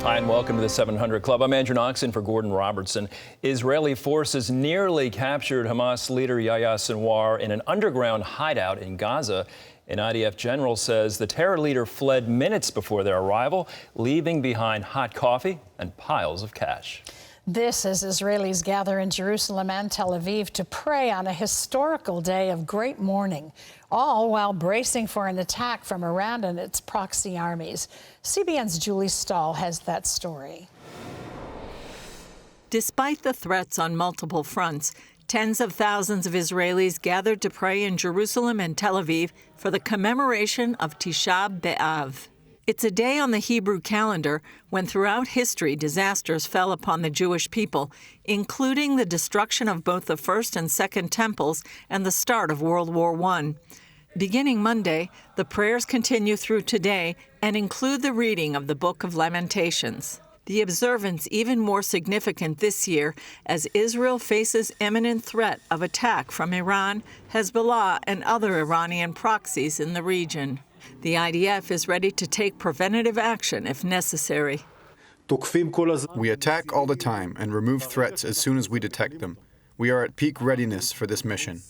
Hi, and welcome to the 700 Club. I'm Andrew Knox in for Gordon Robertson. Israeli forces nearly captured Hamas leader Yahya Sinwar in an underground hideout in Gaza. An IDF general says the terror leader fled minutes before their arrival, leaving behind hot coffee and piles of cash. This as Israelis gather in Jerusalem and Tel Aviv to pray on a historical day of great mourning, all while bracing for an attack from Iran and its proxy armies. CBN's Julie Stahl has that story. Despite the threats on multiple fronts, tens of thousands of Israelis gathered to pray in Jerusalem and Tel Aviv for the commemoration of Tisha B'Av. It's a day on the Hebrew calendar when throughout history disasters fell upon the Jewish people, including the destruction of both the First and Second Temples and the start of World War I. Beginning Monday, the prayers continue through today and include the reading of the Book of Lamentations. The observance even more significant this year as Israel faces imminent threat of attack from Iran, Hezbollah, and other Iranian proxies in the region. The IDF is ready to take preventative action if necessary. We attack all the time and remove threats as soon as we detect them. We are at peak readiness for this mission.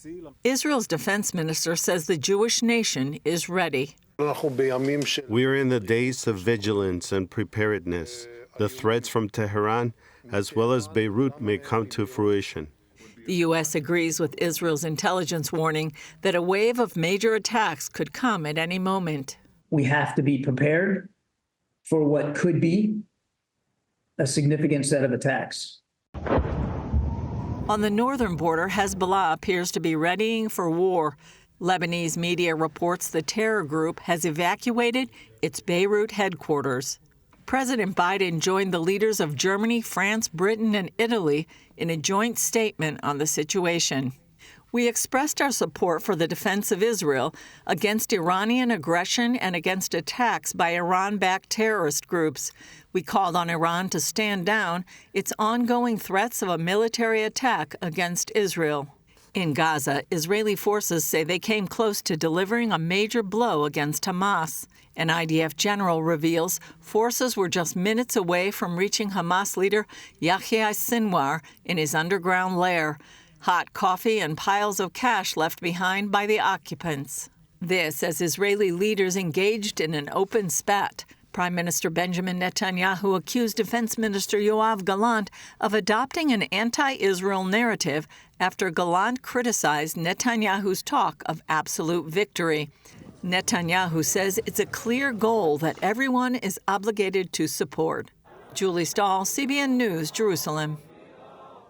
Israel's defense minister says the Jewish nation is ready. We are in the days of vigilance and preparedness. The threats from Tehran as well as Beirut may come to fruition. The U.S. agrees with Israel's intelligence warning that a wave of major attacks could come at any moment. We have to be prepared for what could be a significant set of attacks. On the northern border, Hezbollah appears to be readying for war. Lebanese media reports the terror group has evacuated its Beirut headquarters. President Biden joined the leaders of Germany, France, Britain, and Italy in a joint statement on the situation. We expressed our support for the defense of Israel against Iranian aggression and against attacks by Iran-backed terrorist groups. We called on Iran to stand down its ongoing threats of a military attack against Israel. In Gaza, Israeli forces say they came close to delivering a major blow against Hamas. An IDF general reveals forces were just minutes away from reaching Hamas leader Yahya Sinwar in his underground lair. Hot coffee and piles of cash left behind by the occupants. This as Israeli leaders engaged in an open spat. Prime Minister Benjamin Netanyahu accused Defense Minister Yoav Gallant of adopting an anti-Israel narrative after Gallant criticized Netanyahu's talk of absolute victory. Netanyahu says it's a clear goal that everyone is obligated to support. Julie Stahl, CBN News, Jerusalem.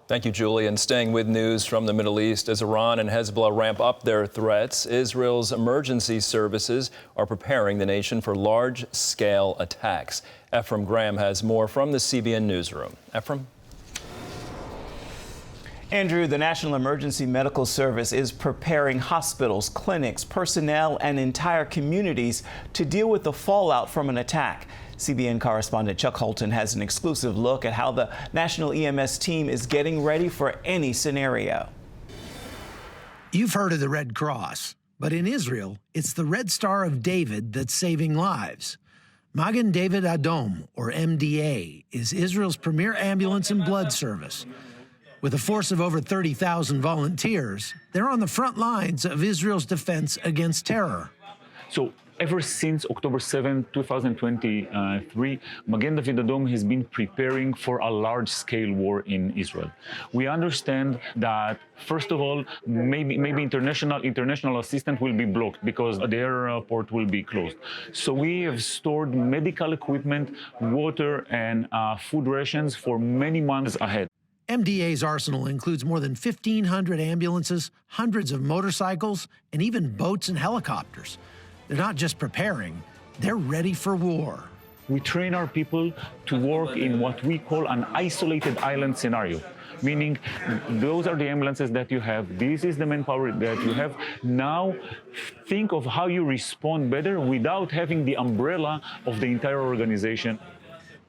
Thank you, Julie. And staying with news from the Middle East, as Iran and Hezbollah ramp up their threats, Israel's emergency services are preparing the nation for large-scale attacks. Ephraim Graham has more from the CBN newsroom. Ephraim? Andrew, the National Emergency Medical Service is preparing hospitals, clinics, personnel, and entire communities to deal with the fallout from an attack. CBN correspondent Chuck Holton has an exclusive look at how the National EMS team is getting ready for any scenario. You've heard of the Red Cross, but in Israel, it's the Red Star of David that's saving lives. Magen David Adom, or MDA, is Israel's premier ambulance and blood service. With a force of over 30,000 volunteers, they're on the front lines of Israel's defense against terror. So ever since October 7, 2023, Magen David Adom has been preparing for a large-scale war in Israel. We understand that, first of all, maybe international assistance will be blocked because the airport will be closed. So we have stored medical equipment, water, and food rations for many months ahead. MDA's arsenal includes more than 1,500 ambulances, hundreds of motorcycles, and even boats and helicopters. They're not just preparing, they're ready for war. We train our people to work in what we call an isolated island scenario, meaning those are the ambulances that you have. This is the manpower that you have. Now, think of how you respond better without having the umbrella of the entire organization.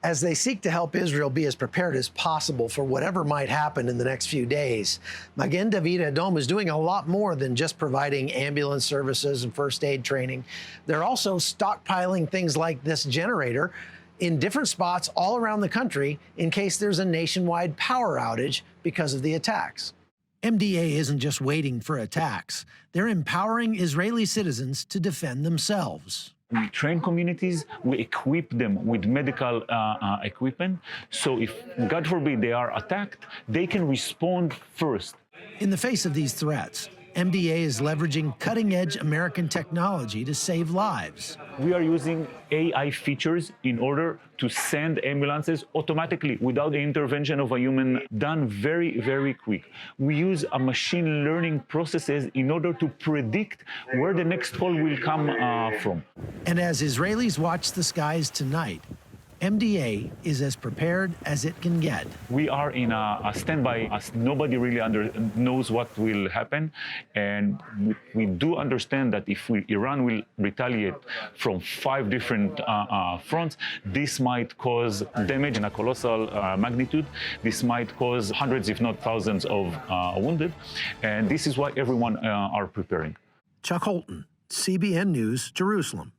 As they seek to help Israel be as prepared as possible for whatever might happen in the next few days, Magen David Adom is doing a lot more than just providing ambulance services and first aid training. They're also stockpiling things like this generator. in different spots all around the country in case there's a nationwide power outage because of the attacks. MDA isn't just waiting for attacks. They're empowering Israeli citizens to defend themselves. We train communities, we equip them with medical equipment, so if, God forbid, they are attacked, they can respond first. In the face of these threats, MDA is leveraging cutting-edge American technology to save lives. We are using AI features in order to send ambulances automatically without the intervention of a human, done very, very quick. We use a machine learning processes in order to predict where the next call will come from. And as Israelis watch the skies tonight, MDA is as prepared as it can get. We are in a standby, as nobody really knows what will happen. And we do understand that if Iran will retaliate from 5 different fronts, this might cause damage in a colossal magnitude. This might cause hundreds, if not thousands, of wounded. And this is why everyone are preparing. Chuck Holton, CBN News, Jerusalem.